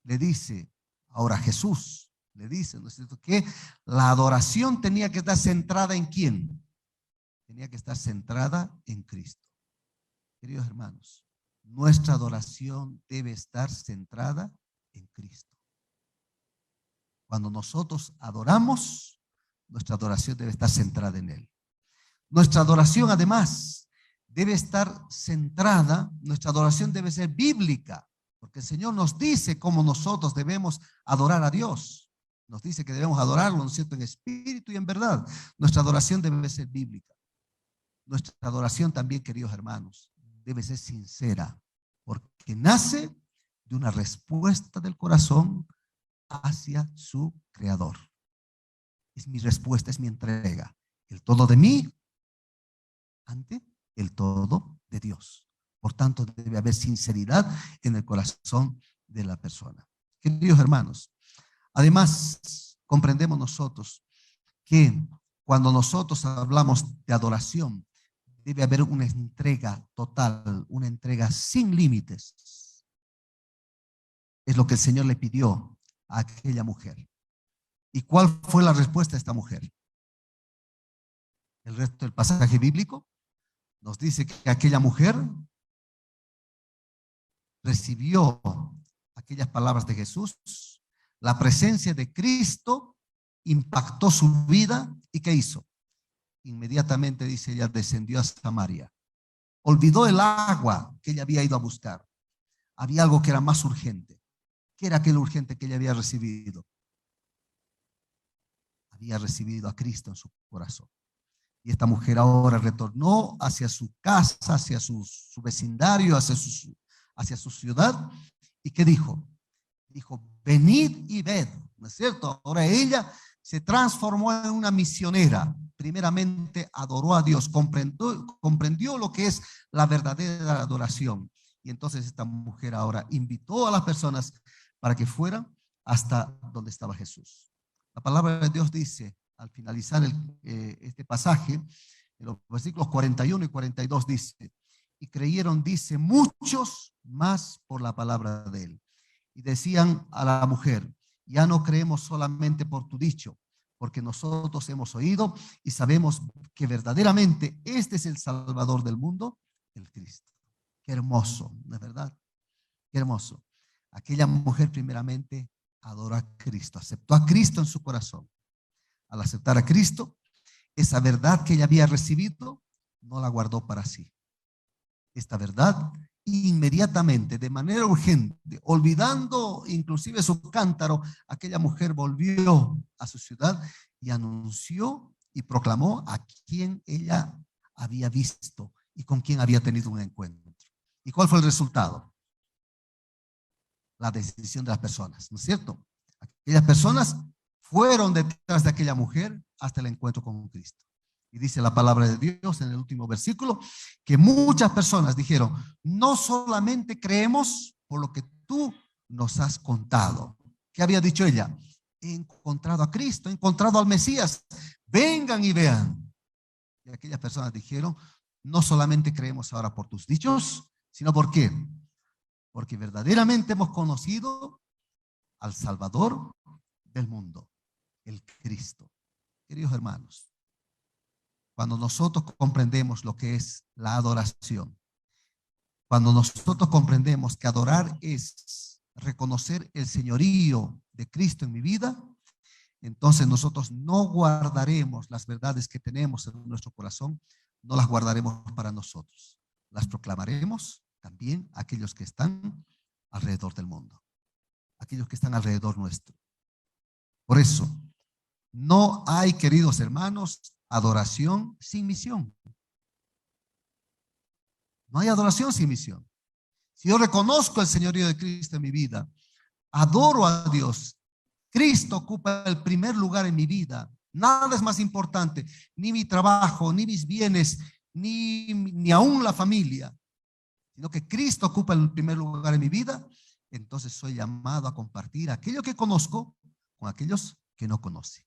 le dice, ahora Jesús le dice, ¿no es cierto?, que la adoración tenía que estar centrada ¿en quién? Tenía que estar centrada en Cristo. Queridos hermanos, nuestra adoración debe estar centrada en Cristo. Cuando nosotros adoramos, nuestra adoración debe estar centrada en Él. Nuestra adoración, además, debe estar centrada, nuestra adoración debe ser bíblica, porque el Señor nos dice cómo nosotros debemos adorar a Dios. Nos dice que debemos adorarlo, ¿no es cierto?, en espíritu y en verdad. Nuestra adoración debe ser bíblica. Nuestra adoración también, queridos hermanos, debe ser sincera, porque nace de una respuesta del corazón hacia su Creador. Es mi respuesta, es mi entrega. El todo de mí ante el todo de Dios. Por tanto, debe haber sinceridad en el corazón de la persona. Queridos hermanos, además, comprendemos nosotros que cuando nosotros hablamos de adoración, debe haber una entrega total, una entrega sin límites. Es lo que el Señor le pidió a aquella mujer. ¿Y cuál fue la respuesta de esta mujer? El resto del pasaje bíblico nos dice que aquella mujer recibió aquellas palabras de Jesús, la presencia de Cristo impactó su vida, ¿y qué hizo? Inmediatamente, dice ella, descendió a Samaria. Olvidó el agua que ella había ido a buscar. Había algo que era más urgente. ¿Qué era aquel urgente que ella había recibido? Había recibido a Cristo en su corazón. Y esta mujer ahora retornó hacia su casa, hacia su vecindario, hacia su ciudad. ¿Y qué dijo? Dijo, venid y ved, ¿no es cierto? Ahora ella se transformó en una misionera. Primeramente adoró a Dios, comprendió lo que es la verdadera adoración. Y entonces esta mujer ahora invitó a las personas para que fueran hasta donde estaba Jesús. La palabra de Dios dice, al finalizar este pasaje, en los versículos 41 y 42 dice, y creyeron, dice, muchos más por la palabra de él. Y decían a la mujer, ya no creemos solamente por tu dicho, porque nosotros hemos oído y sabemos que verdaderamente este es el Salvador del mundo, el Cristo. Qué hermoso, ¿no es verdad? Qué hermoso. Aquella mujer primeramente adoró a Cristo, aceptó a Cristo en su corazón. Al aceptar a Cristo, esa verdad que ella había recibido, no la guardó para sí. Esta verdad, inmediatamente, de manera urgente, olvidando inclusive su cántaro, aquella mujer volvió a su ciudad y anunció y proclamó a quien ella había visto y con quien había tenido un encuentro. ¿Y cuál fue el resultado? La decisión de las personas, ¿no es cierto? Aquellas personas fueron detrás de aquella mujer hasta el encuentro con Cristo. Y dice la palabra de Dios en el último versículo, que muchas personas dijeron, no solamente creemos por lo que tú nos has contado. ¿Qué había dicho ella? He encontrado a Cristo, he encontrado al Mesías, vengan y vean. Y aquellas personas dijeron, no solamente creemos ahora por tus dichos, sino ¿por qué? Porque verdaderamente hemos conocido al Salvador del mundo, el Cristo. Queridos hermanos, cuando nosotros comprendemos lo que es la adoración, cuando nosotros comprendemos que adorar es reconocer el señorío de Cristo en mi vida, entonces nosotros no guardaremos las verdades que tenemos en nuestro corazón, no las guardaremos para nosotros, las proclamaremos también a aquellos que están alrededor del mundo, aquellos que están alrededor nuestro. Por eso, no hay, queridos hermanos, adoración sin misión. No hay adoración sin misión. Si yo reconozco el señorío de Cristo en mi vida, adoro a Dios, Cristo ocupa el primer lugar en mi vida. Nada es más importante, ni mi trabajo, ni mis bienes, ni aún la familia, sino que Cristo ocupa el primer lugar en mi vida. Entonces soy llamado a compartir aquello que conozco con aquellos que no conocen.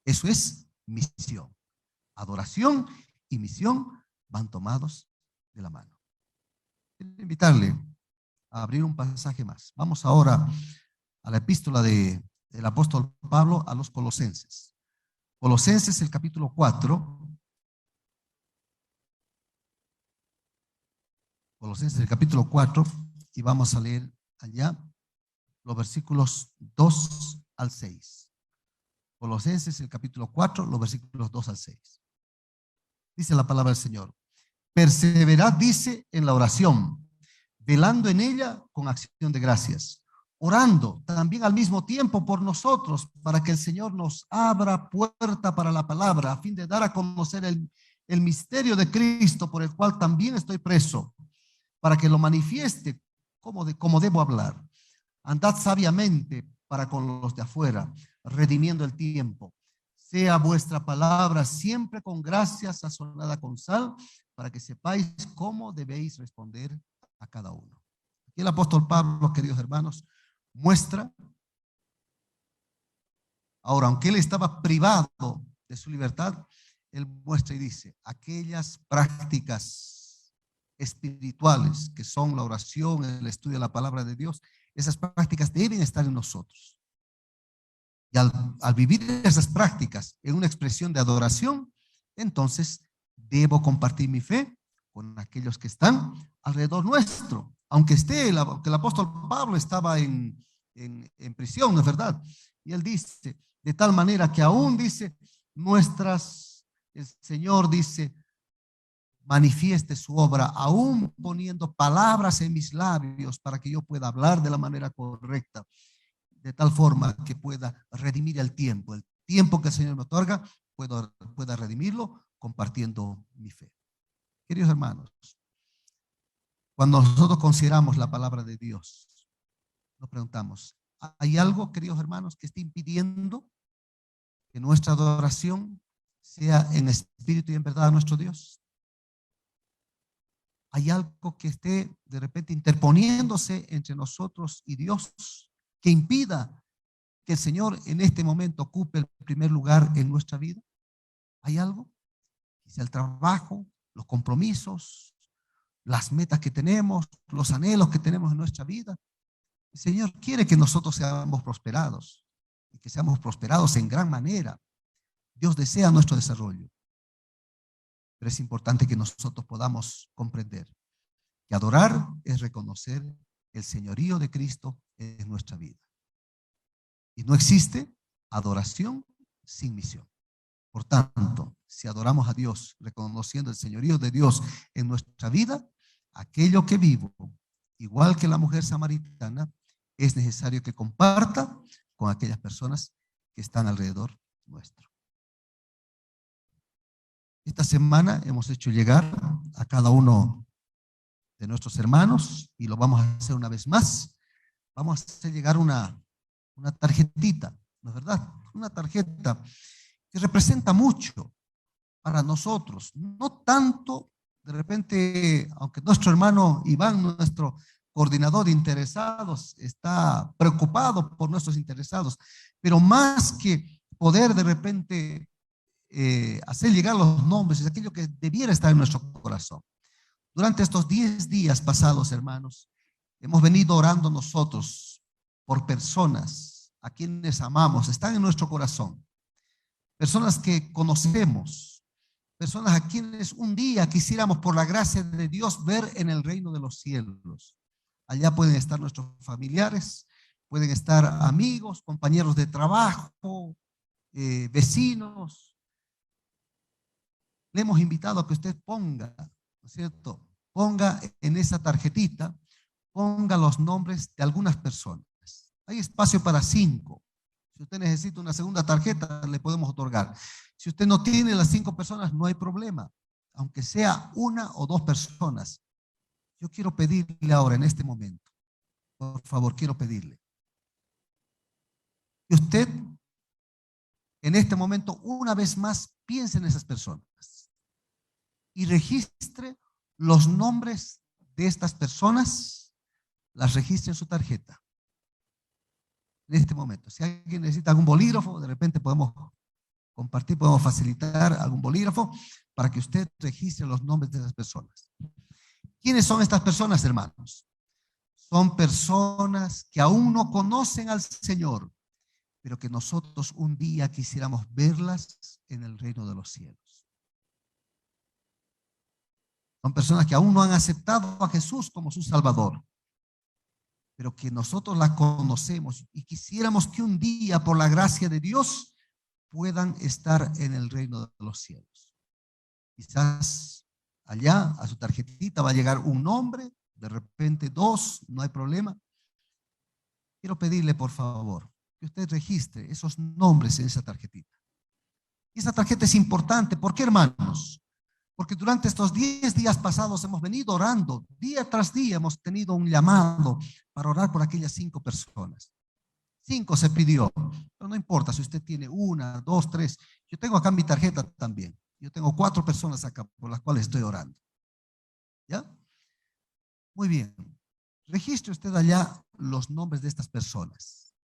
Eso es misión. Adoración y misión van tomados de la mano. Quiero invitarle a abrir un pasaje más. Vamos ahora a la epístola del apóstol Pablo a los Colosenses. Colosenses, el capítulo 4. Colosenses, el capítulo 4, y vamos a leer allá los versículos 2 al 6. Colosenses, el capítulo 4, los versículos 2 al 6. Dice la palabra del Señor. Perseverad, dice, en la oración, velando en ella con acción de gracias, orando también al mismo tiempo por nosotros, para que el Señor nos abra puerta para la palabra, a fin de dar a conocer el misterio de Cristo, por el cual también estoy preso, para que lo manifieste como debo hablar. Andad sabiamente para con los de afuera, redimiendo el tiempo. Sea vuestra palabra siempre con gracia, sazonada con sal, para que sepáis cómo debéis responder a cada uno. Aquí el apóstol Pablo, queridos hermanos, muestra, ahora, aunque él estaba privado de su libertad, él muestra y dice, aquellas prácticas espirituales que son la oración, el estudio de la palabra de Dios, esas prácticas deben estar en nosotros. Y al vivir esas prácticas en una expresión de adoración, entonces debo compartir mi fe con aquellos que están alrededor nuestro. Aunque el apóstol Pablo estaba en prisión, ¿no es verdad? Y él dice, de tal manera que aún dice, el Señor dice, manifieste su obra, aún poniendo palabras en mis labios para que yo pueda hablar de la manera correcta, de tal forma que pueda redimir el tiempo que el Señor me otorga, pueda redimirlo compartiendo mi fe. Queridos hermanos, cuando nosotros consideramos la palabra de Dios, nos preguntamos, ¿hay algo, queridos hermanos, que esté impidiendo que nuestra adoración sea en espíritu y en verdad a nuestro Dios? ¿Hay algo que esté de repente interponiéndose entre nosotros y Dios que impida que el Señor en este momento ocupe el primer lugar en nuestra vida? ¿Hay algo? Quizá el trabajo, los compromisos, las metas que tenemos, los anhelos que tenemos en nuestra vida. El Señor quiere que nosotros seamos prosperados y que seamos prosperados en gran manera. Dios desea nuestro desarrollo. Pero es importante que nosotros podamos comprender que adorar es reconocer el señorío de Cristo en nuestra vida. Y no existe adoración sin misión. Por tanto, si adoramos a Dios, reconociendo el señorío de Dios en nuestra vida, aquello que vivo, igual que la mujer samaritana, es necesario que comparta con aquellas personas que están alrededor nuestro. Esta semana hemos hecho llegar a cada uno de nuestros hermanos, y lo vamos a hacer una vez más. Vamos a hacer llegar una tarjetita, ¿no es verdad? Una tarjeta que representa mucho para nosotros. No tanto, de repente, aunque nuestro hermano Iván, nuestro coordinador de interesados, está preocupado por nuestros interesados, pero más que poder de repente hacer llegar los nombres, es aquello que debiera estar en nuestro corazón. Durante estos 10 días pasados, hermanos, hemos venido orando nosotros por personas a quienes amamos, están en nuestro corazón, personas que conocemos, personas a quienes un día quisiéramos por la gracia de Dios ver en el reino de los cielos. Allá pueden estar nuestros familiares, pueden estar amigos, compañeros de trabajo, vecinos. Le hemos invitado a que usted ponga, ¿no es cierto? Ponga en esa tarjetita, ponga los nombres de algunas personas. Hay espacio para 5. Si usted necesita una segunda tarjeta, le podemos otorgar. Si usted no tiene las 5 personas, no hay problema. Aunque sea 1 o 2 personas. Yo quiero pedirle ahora, en este momento, por favor, quiero pedirle que usted, en este momento, una vez más, piense en esas personas y registre los nombres de estas personas, las registre en su tarjeta. En este momento, si alguien necesita algún bolígrafo, de repente podemos compartir, podemos facilitar algún bolígrafo para que usted registre los nombres de esas personas. ¿Quiénes son estas personas, hermanos? Son personas que aún no conocen al Señor, pero que nosotros un día quisiéramos verlas en el reino de los cielos. Son personas que aún no han aceptado a Jesús como su Salvador, pero que nosotros la conocemos y quisiéramos que un día, por la gracia de Dios, puedan estar en el reino de los cielos. Quizás allá a su tarjetita va a llegar un nombre, de repente 2, no hay problema. Quiero pedirle, por favor, que usted registre esos nombres en esa tarjetita. Y esa tarjeta es importante. ¿Por qué, hermanos? Porque durante estos 10 días pasados hemos venido orando, día tras día hemos tenido un llamado para orar por aquellas 5 personas. 5 se pidió, pero no importa si usted tiene 1, 2, 3. Yo tengo acá mi tarjeta también. Yo tengo 4 personas acá por las cuales estoy orando. ¿Ya? Muy bien. Registre usted allá los nombres de estas personas.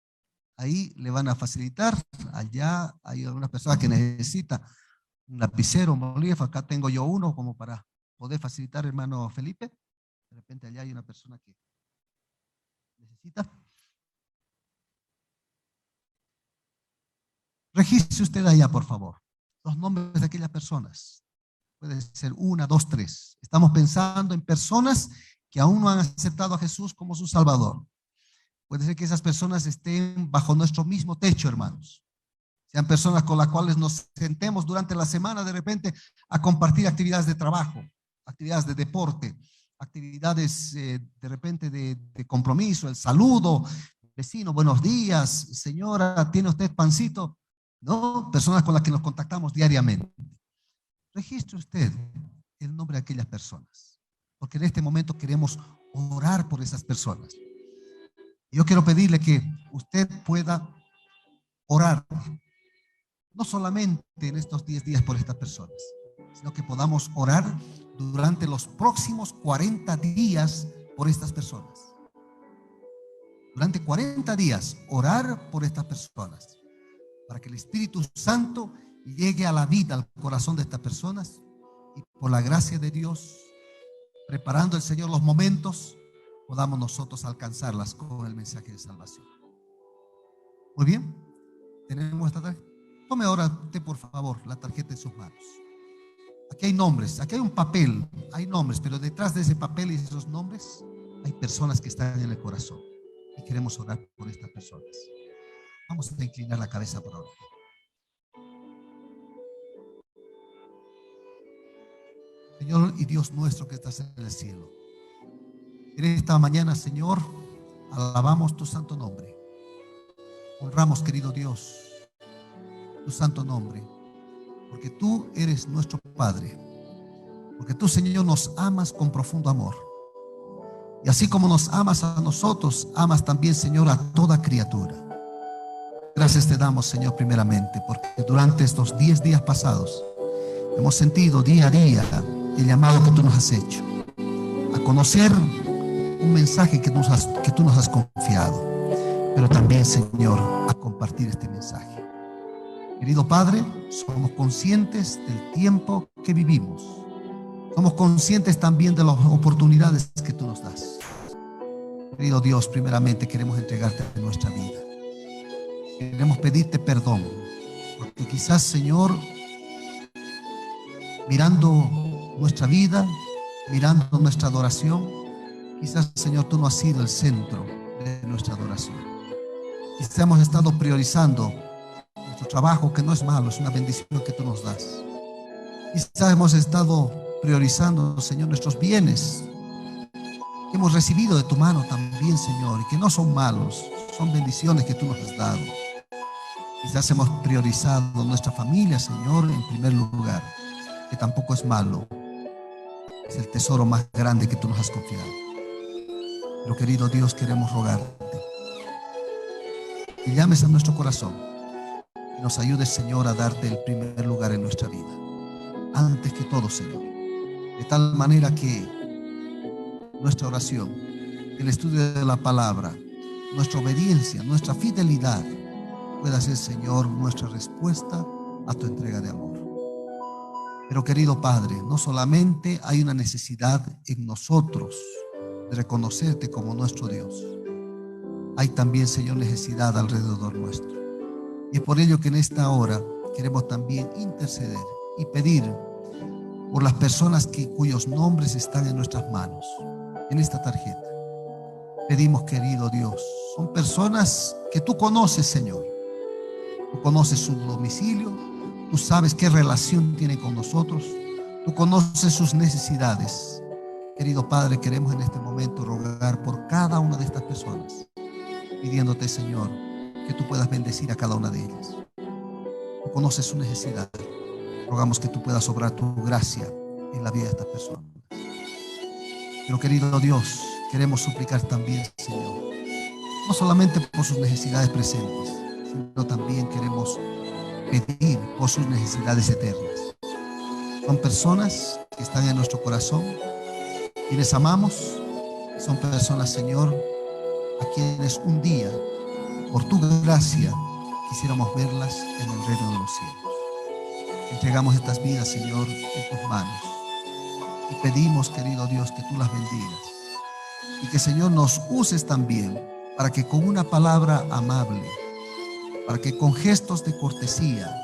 Ahí le van a facilitar. Allá hay algunas personas que necesitan un lapicero, un bolígrafo. Acá tengo yo uno como para poder facilitar, hermano Felipe. De repente allá hay una persona que necesita. Registre usted allá, por favor, los nombres de aquellas personas. Puede ser 1, 2, 3. Estamos pensando en personas que aún no han aceptado a Jesús como su Salvador. Puede ser que esas personas estén bajo nuestro mismo techo, hermanos. Sean personas con las cuales nos sentemos durante la semana de repente a compartir actividades de trabajo, actividades de deporte, actividades de repente de compromiso, el saludo, vecino, buenos días, señora, ¿tiene usted pancito? ¿No? Personas con las que nos contactamos diariamente. Registre usted el nombre de aquellas personas, porque en este momento queremos orar por esas personas. Yo quiero pedirle que usted pueda orar, no solamente en estos 10 días por estas personas, sino que podamos orar durante los próximos 40 días por estas personas. Durante 40 días, orar por estas personas, para que el Espíritu Santo llegue a la vida, al corazón de estas personas, y por la gracia de Dios, preparando el Señor los momentos, podamos nosotros alcanzarlas con el mensaje de salvación. Muy bien, tenemos esta tarjeta. Tome ahora usted, por favor, la tarjeta en sus manos. Aquí hay nombres, aquí hay un papel, hay nombres, pero detrás de ese papel y de esos nombres hay personas que están en el corazón y queremos orar por estas personas. Vamos a inclinar la cabeza por ahora. Señor y Dios nuestro que estás en el cielo, en esta mañana, Señor, alabamos tu santo nombre. Honramos, querido Dios, tu santo nombre, porque tú eres nuestro Padre, porque tú, Señor, nos amas con profundo amor. Y así como nos amas a nosotros, amas también, Señor, a toda criatura. Gracias te damos, Señor, primeramente, porque durante estos 10 días pasados hemos sentido día a día el llamado que tú nos has hecho a conocer un mensaje que tú nos has confiado, pero también, Señor, a compartir este mensaje. Querido Padre, somos conscientes del tiempo que vivimos. Somos conscientes también de las oportunidades que tú nos das. Querido Dios, primeramente queremos entregarte nuestra vida. Queremos pedirte perdón, porque quizás, Señor, mirando nuestra vida, mirando nuestra adoración, quizás, Señor, tú no has sido el centro de nuestra adoración. Quizás hemos estado priorizando nuestro trabajo, que no es malo, es una bendición que tú nos das. Quizás hemos estado priorizando, Señor, nuestros bienes que hemos recibido de tu mano también, Señor, y que no son malos, son bendiciones que tú nos has dado. Quizás hemos priorizado nuestra familia, Señor, en primer lugar, que tampoco es malo. Es el tesoro más grande que tú nos has confiado. Pero, querido Dios, queremos rogarte que llames a nuestro corazón y nos ayudes, Señor, a darte el primer lugar en nuestra vida, antes que todo, Señor, de tal manera que nuestra oración, el estudio de la palabra, nuestra obediencia, nuestra fidelidad pueda ser, Señor, nuestra respuesta a tu entrega de amor. Pero, querido Padre, no solamente hay una necesidad en nosotros de reconocerte como nuestro Dios, hay también, Señor, necesidad alrededor nuestro. Y es por ello que en esta hora queremos también interceder y pedir por las personas cuyos nombres están en nuestras manos, en esta tarjeta. Pedimos, querido Dios, son personas que tú conoces, Señor. Tú conoces su domicilio, tú sabes qué relación tiene con nosotros, tú conoces sus necesidades. Querido Padre, queremos en este momento rogar por cada una de estas personas, pidiéndote, Señor, que tú puedas bendecir a cada una de ellas. Tú conoces su necesidad. Rogamos que tú puedas obrar tu gracia en la vida de estas personas. Pero, querido Dios, queremos suplicar también, Señor, no solamente por sus necesidades presentes, sino también queremos pedir por sus necesidades eternas. Son personas que están en nuestro corazón, quienes amamos, son personas, Señor, a quienes un día, por tu gracia, quisiéramos verlas en el reino de los cielos. Entregamos estas vidas, Señor, en tus manos y pedimos, querido Dios, que tú las bendigas y que, Señor, nos uses también para que con una palabra amable, para que con gestos de cortesía,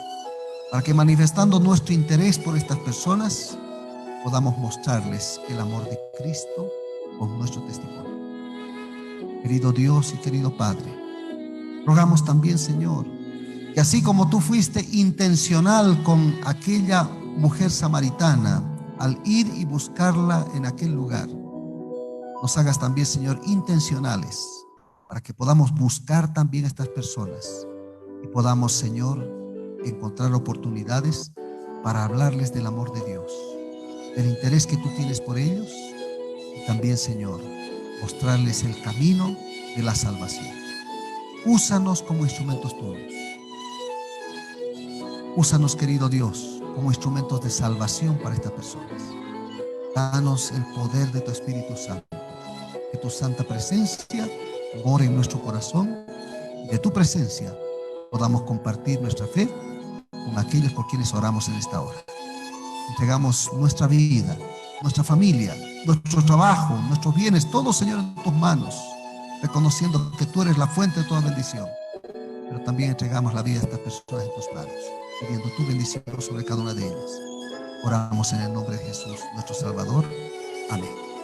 para que manifestando nuestro interés por estas personas, podamos mostrarles el amor de Cristo con nuestro testimonio. Querido Dios y querido Padre, rogamos también, Señor, que así como tú fuiste intencional con aquella mujer samaritana al ir y buscarla en aquel lugar, nos hagas también, Señor, intencionales para que podamos buscar también a estas personas y podamos, Señor, encontrar oportunidades para hablarles del amor de Dios, del interés que tú tienes por ellos y también, Señor, mostrarles el camino de la salvación. Úsanos como instrumentos tuyos. Úsanos, querido Dios, como instrumentos de salvación para estas personas. Danos el poder de tu Espíritu Santo. Que tu santa presencia more en nuestro corazón y de tu presencia podamos compartir nuestra fe con aquellos por quienes oramos en esta hora. Entregamos nuestra vida, nuestra familia, nuestro trabajo, nuestros bienes, todo, Señor, en tus manos, reconociendo que tú eres la fuente de toda bendición. Pero también entregamos la vida de estas personas en tus manos, pidiendo tu bendición sobre cada una de ellas. Oramos en el nombre de Jesús, nuestro Salvador. Amén.